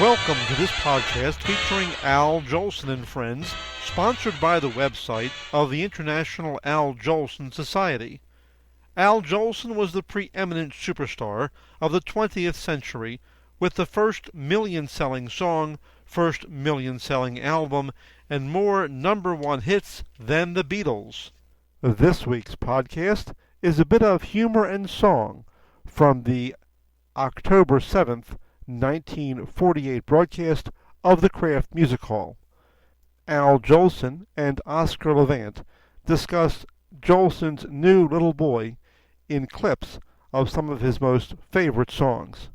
Welcome to this podcast featuring Al Jolson and Friends, sponsored by the website of the International Al Jolson Society. Al Jolson was the preeminent superstar of the 20th century with the first million-selling song, first million-selling album, and more number one hits than the Beatles. This week's podcast is a bit of humor and song from the October 7th, 1948 broadcast of the Kraft Music Hall. Al Jolson and Oscar Levant discuss Jolson's new little boy in clips of some of his most favorite songs.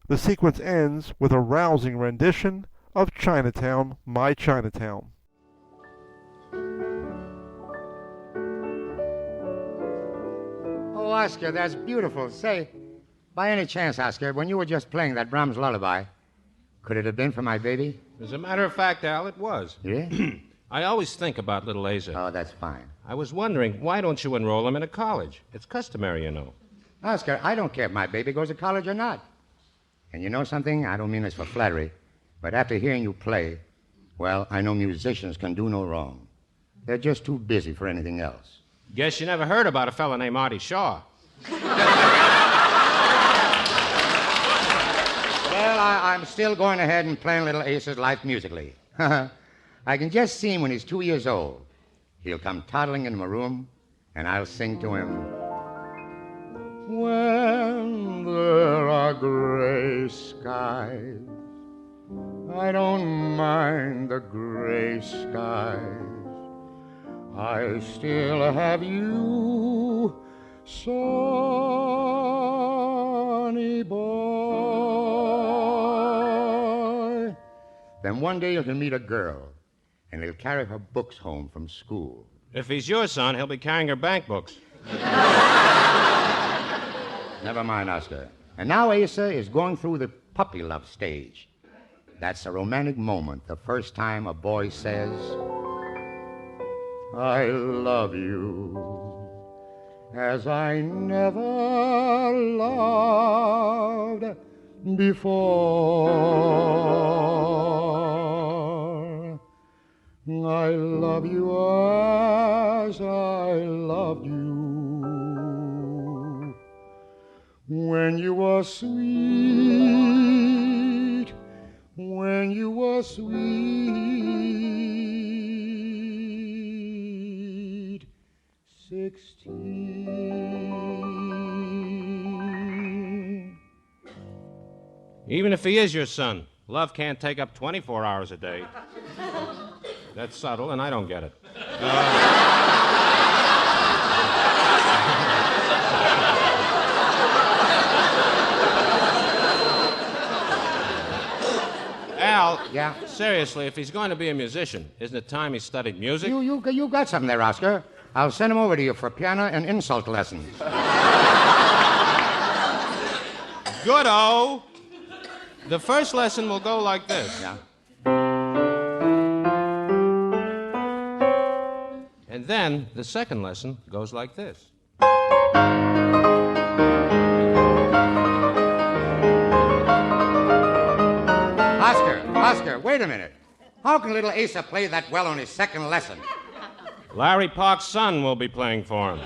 The sequence ends with a rousing rendition of Chinatown, My Chinatown. Oh, Oscar, that's beautiful. Say, by any chance, Oscar, when you were just playing that Brahms lullaby, could it have been for my baby? As a matter of fact, Al, it was. Yeah? I always think about little Asa. Oh, that's fine. I was wondering, why don't you enroll him in a college? It's customary, you know. Oscar, I don't care if my baby goes to college or not. And you know something? I don't mean this for flattery, but after hearing you play, well, I know musicians can do no wrong. They're just too busy for anything else. Guess you never heard about a fella named Artie Shaw. Well, I'm still going ahead and playing little Asa's life musically. I can just see him when he's 2 years old. He'll come toddling into my room, and I'll sing to him. When there are gray skies, I don't mind the gray skies. I still have you, sonny boy. Then one day he'll meet a girl, and he'll carry her books home from school. If he's your son, he'll be carrying her bank books. Never mind, Oscar. And now Asa is going through the puppy love stage. That's a romantic moment, the first time a boy says, I love you as I never loved before. I love you as I loved you when you were sweet, when you were sweet, 16. Even if he is your son, love can't take up 24 hours a day. That's subtle, and I don't get it. Al, Yeah? seriously, if he's going to be a musician, isn't it time he studied music? You got something there, Oscar. I'll send him over to you for piano and insult lessons. Good-o! The first lesson will go like this. Yeah? And then the second lesson goes like this. Oscar, wait a minute. How can little Asa play that well on his second lesson? Larry Park's son will be playing for him.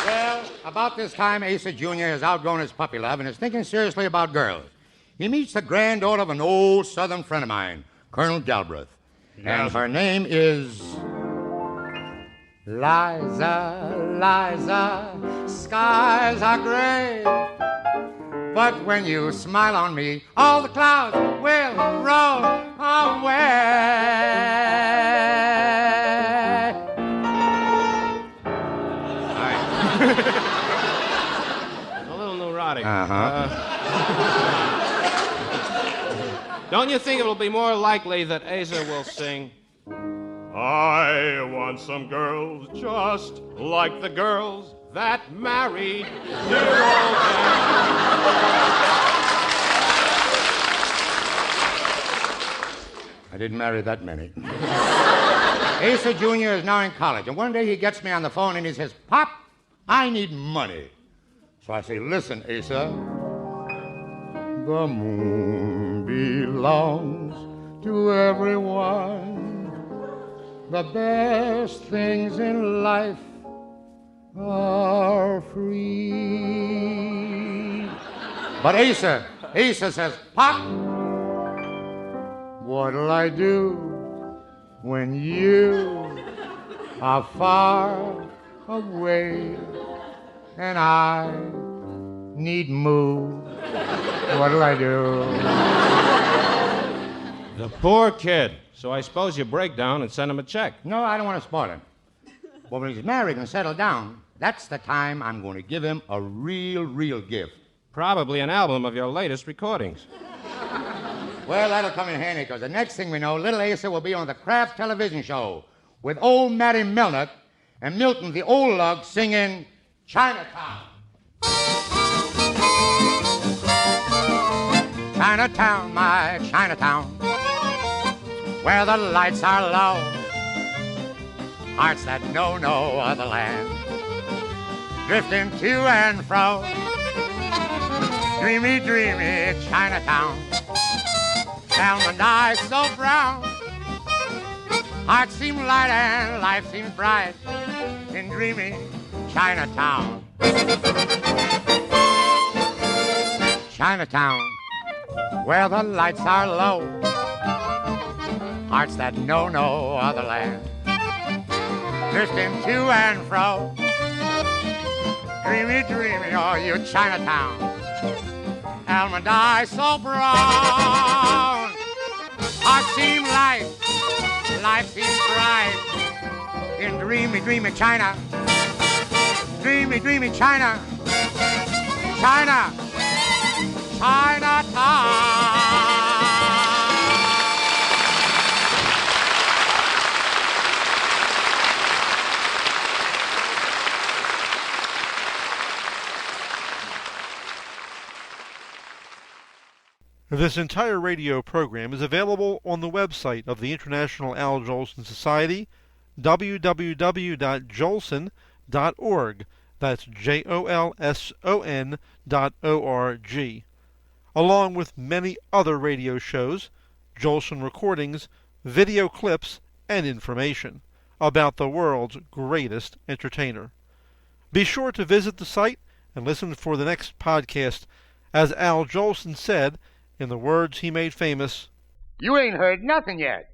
Well, about this time, Asa Jr. has outgrown his puppy love and is thinking seriously about girls. He meets the granddaughter of an old Southern friend of mine, Colonel Galbraith. And her name is Liza, Liza, skies are gray. But when you smile on me, all the clouds will roll away. A little neurotic. Don't you think it'll be more likely that Asa will sing, I want some girls just like the girls that married dear old I didn't marry that many. Asa Jr. is now in college, and one day he gets me on the phone and he says, Pop, I need money. So I say, listen, Asa, the moon belongs to everyone. The best things in life are free. But Asa says, Pop, what'll I do when you are far away and I need move? What'll I do? The poor kid. So I suppose you break down and send him a check. No, I don't want to spoil him. But when he's married and settled down, that's the time I'm going to give him a real gift. Probably an album of your latest recordings. Well, that'll come in handy, because the next thing we know, little Asa will be on the Kraft television show with old Matty Melnick and Milton the Old Lug singing Chinatown. Chinatown, my Chinatown, where the lights are low, hearts that know no other land, drifting to and fro. Dreamy, dreamy Chinatown, almond eyes so brown, hearts seem light and life seems bright in dreamy Chinatown. Chinatown, where the lights are low, hearts that know no other land, drifting to and fro. Dreamy, dreamy, oh, you Chinatown, almond eyes so brown, hearts seem light, life seems bright in dreamy, dreamy China. Dreamy, dreamy China, China, Chinatown. This entire radio program is available on the website of the International Al Jolson Society, www.jolson.org. That's JOLSON.org. Along with many other radio shows, Jolson recordings, video clips, and information about the world's greatest entertainer. Be sure to visit the site and listen for the next podcast. As Al Jolson said, in the words he made famous, You ain't heard nothing yet.